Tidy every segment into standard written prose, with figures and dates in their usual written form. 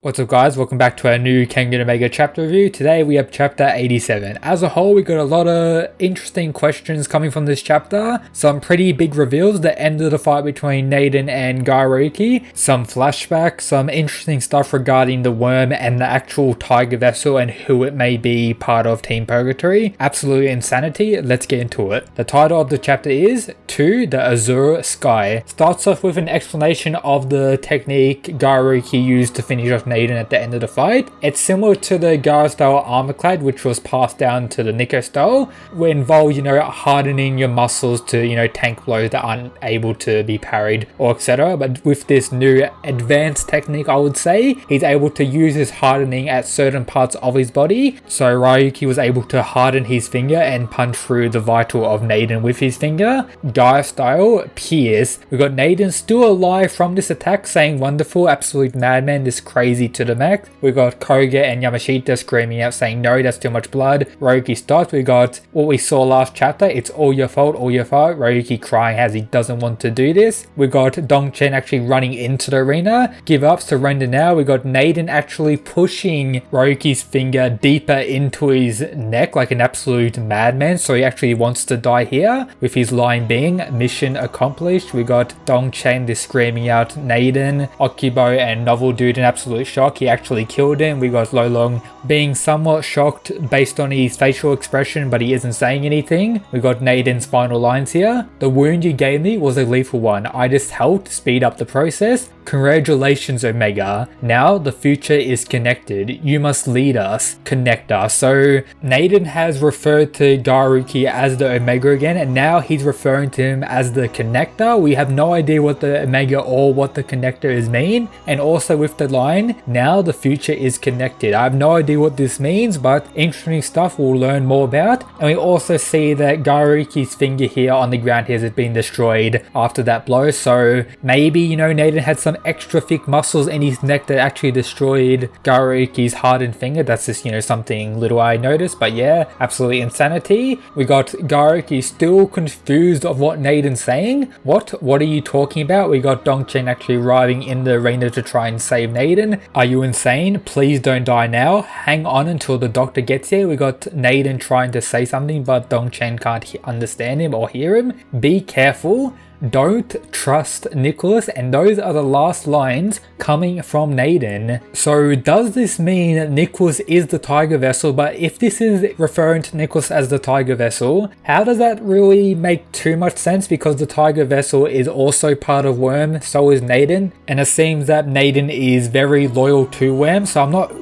What's up guys, welcome back to our new Kengan Omega chapter review. Today we have chapter 87. As a whole, we got a lot of interesting questions coming from this chapter. Some pretty big reveals, the end of the fight between Naidan and Gairuki, some flashbacks, some interesting stuff regarding the worm and the actual tiger vessel and who it may be part of Team Purgatory. Absolute insanity, let's get into it. The title of the chapter is To the Azure Sky. Starts off with an explanation of the technique Gairuki used to finish off Naidan at the end of the fight. It's similar to the Gara style armor clad, which was passed down to the Nico style, which involved, hardening your muscles to, tank blows that aren't able to be parried or etc. But with this new advanced technique, I would say, he's able to use his hardening at certain parts of his body. So Ryuki was able to harden his finger and punch through the vital of Naidan with his finger. Gara style, Pierce. We got Naidan still alive from this attack, saying wonderful, absolute madman, this crazy to the max. We got Koga and Yamashita screaming out saying no, that's too much blood. Ryuki stops. We got what we saw last chapter, it's all your fault, all your fault. Ryuki crying as he doesn't want to do this. We got Dongchen actually running into the arena, give up, surrender now. We got Naidan actually pushing Ryuki's finger deeper into his neck like an absolute madman, so he actually wants to die here, with his line being mission accomplished. We got Dongchen this screaming out Naidan, Okibo and Novel Dude in absolute shock. He actually killed him. We got Lolong being somewhat shocked based on his facial expression, but he isn't saying anything. We got Naidan's final lines here. The wound you gave me was a lethal one. I just helped speed up the process. Congratulations, Omega. Now the future is connected. You must lead us, connect us. So Naidan has referred to Gairuki as the Omega again, and now he's referring to him as the connector. We have no idea what the Omega or what the connector is mean. And also with the line, now the future is connected. I have no idea what this means, but interesting stuff we'll learn more about. And we also see that Gairuki's finger here on the ground here has been destroyed after that blow. So maybe, Naidan had some extra thick muscles in his neck that actually destroyed Gairuki's hardened finger. That's just, something little I noticed. But yeah, absolutely insanity. We got Gairuki still confused of what Naidan's saying. What are you talking about? We got Dongchen actually arriving in the arena to try and save Naidan. Are you insane? Please don't die now. Hang on until the doctor gets here. We got Naidan trying to say something, but Dongchen can't understand him or hear him. Be careful. Don't trust Nicholas, and those are the last lines coming from Naidan. So does this mean that Nicholas is the tiger vessel? But if this is referring to Nicholas as the tiger vessel, how does that really make too much sense? Because the tiger vessel is also part of Worm, so is Naidan, and it seems that Naidan is very loyal to Worm, so I'm not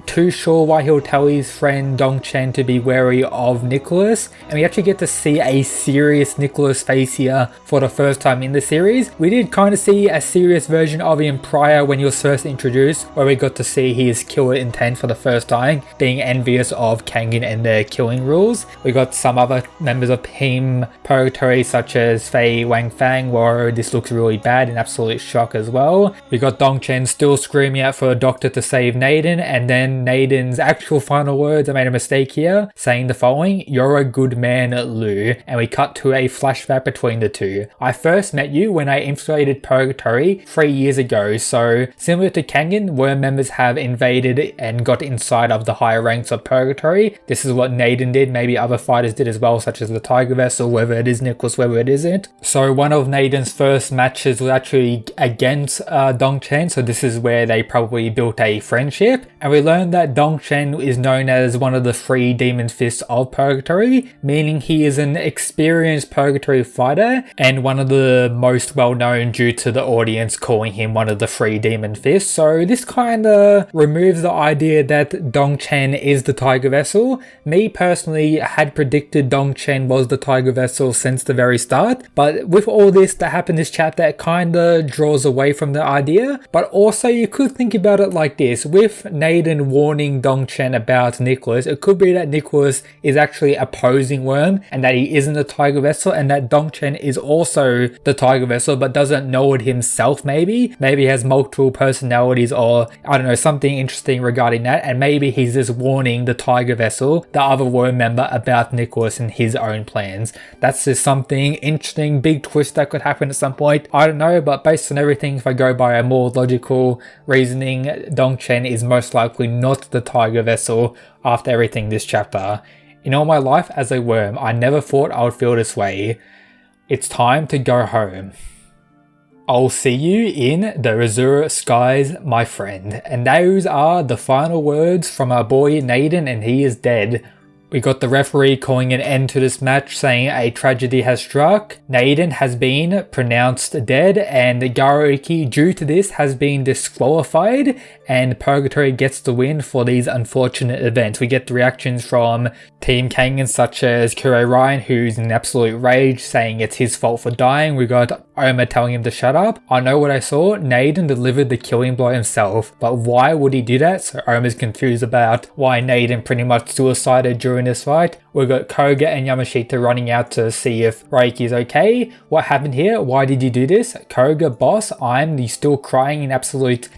too sure why he'll tell his friend Dongchen to be wary of Nicholas. And we actually get to see a serious Nicholas face here for the first time in the series. We did kind of see a serious version of him prior when he was first introduced, where we got to see his killer intent for the first time, being envious of Kengan and their killing rules. We got some other members of Team Purgatory such as Fei Wangfang, where this looks really bad, in absolute shock as well. We got Dongchen still screaming out for a doctor to save Naidan, and then Naidan's actual final words, I made a mistake here, saying the following: "You're a good man, Lu." And we cut to a flashback between the two. I first met you when I infiltrated Purgatory 3 years ago, so similar to Kengan, Worm members have invaded and got inside of the higher ranks of Purgatory. This is what Naidan did, maybe other fighters did as well, such as the Tiger Vessel, whether it is Nicholas, whether it isn't. So one of Naidan's first matches was actually against Dongchen, so this is where they probably built a friendship. And we learned that Dongchen is known as one of the 3 demon fists of Purgatory, meaning he is an experienced Purgatory fighter, and one of the most well known due to the audience calling him one of the 3 demon fists. So this kind of removes the idea that Dongchen is the tiger vessel. Me personally had predicted Dongchen was the tiger vessel since the very start, but with all this that happened this chapter, it kind of draws away from the idea. But also you could think about it like this: with with Naidan warning Dongchen about Nicholas, it could be that Nicholas is actually opposing Worm and that he isn't the Tiger Vessel, and that Dongchen is also the Tiger Vessel but doesn't know it himself. Maybe he has multiple personalities, or I don't know, something interesting regarding that, and maybe he's just warning the Tiger Vessel, the other Worm member, about Nicholas and his own plans. That's just something interesting, big twist that could happen at some point. I don't know, but based on everything, if I go by a more logical reasoning, Dongchen is most likely not the Tiger Vessel after everything this chapter. In all my life as a worm, I never thought I would feel this way. It's time to go home. I'll see you in the azure skies, my friend. And those are the final words from our boy Naidan, and he is dead. We got the referee calling an end to this match, saying a tragedy has struck. Naidan has been pronounced dead, and Garuki, due to this, has been disqualified, and Purgatory gets the win for these unfortunate events. We get the reactions from Team Kengan, such as Kure Ryan, who's in absolute rage, saying it's his fault for dying. We got Oma telling him to shut up. I know what I saw. Naidan delivered the killing blow himself, but why would he do that? So Oma's confused about why Naidan pretty much suicided during this fight. We've got Koga and Yamashita running out to see if Reiki's okay. What happened here? Why did you do this? Koga, boss, I'm still crying in absolute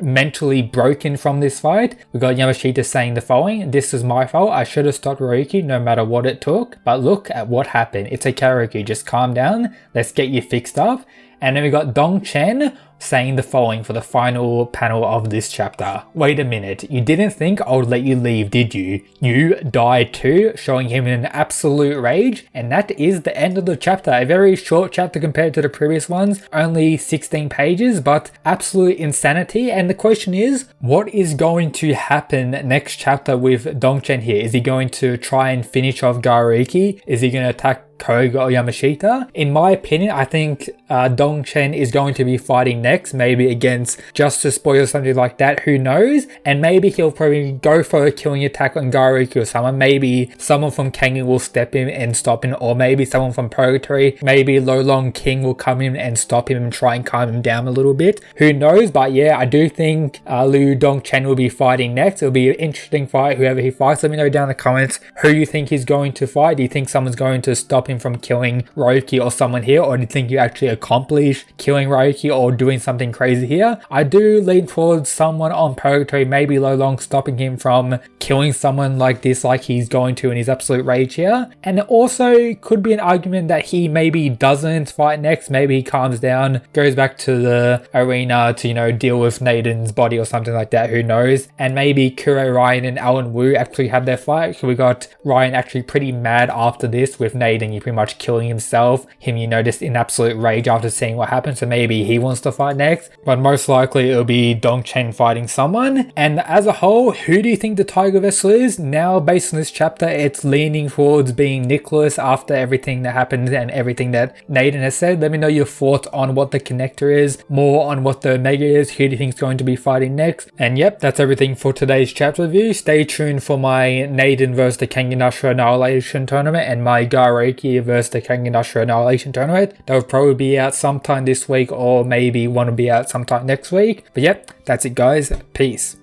mentally broken from this fight. We got Yamashita saying the following: this is my fault. I should have stopped Ryuki no matter what it took. But look at what happened. It's a Karuki. Just calm down. Let's get you fixed up. And then we got Dongchen saying the following for the final panel of this chapter. Wait a minute, you didn't think I would let you leave, did you? You died too, showing him in an absolute rage. And that is the end of the chapter. A very short chapter compared to the previous ones, only 16 pages, but absolute insanity. And the question is, what is going to happen next chapter with Dongchen here? Is he going to try and finish off Garuki? Is he going to attack Koga or Yamashita? In my opinion, I think Dongchen is going to be fighting next, maybe against Justice Boy or something like that, who knows? And maybe he'll probably go for a killing attack on Garuki or someone. Maybe someone from Kengan will step in and stop him, or maybe someone from Purgatory, maybe Lolong King will come in and stop him and try and calm him down a little bit. Who knows? But yeah, I do think Liu Dongchen will be fighting next. It'll be an interesting fight, whoever he fights. Let me know down in the comments who you think he's going to fight. Do you think someone's going to stop him from killing Ryuki or someone here, or do you think you actually accomplish killing Ryuki or doing something crazy here? I do lean towards someone on Purgatory, maybe Lolong stopping him from killing someone like this, like he's going to in his absolute rage here. And it also could be an argument that he maybe doesn't fight next, maybe he calms down, goes back to the arena to, you know, deal with Naidan's body or something like that, who knows? And maybe Kure Ryan and Alan Wu actually have their fight. So we got Ryan actually pretty mad after this with Naidan, you pretty much killing himself, him, you know, just in absolute rage after seeing what happened. So maybe he wants to fight next, but most likely it'll be Dongchen fighting someone. And as a whole, who do you think the Tiger Vessel is? Now, based on this chapter, it's leaning towards being Nicholas after everything that happened and everything that Naidan has said. Let me know your thoughts on what the connector is, more on what the Mega is, who do you think is going to be fighting next. And yep, that's everything for today's chapter review. Stay tuned for my Naidan vs the Kengan Annihilation tournament and my Garuki vs the Kengan Annihilation tournament. They'll probably be out sometime this week, or maybe one will be out sometime next week. But yep, that's it guys. Peace.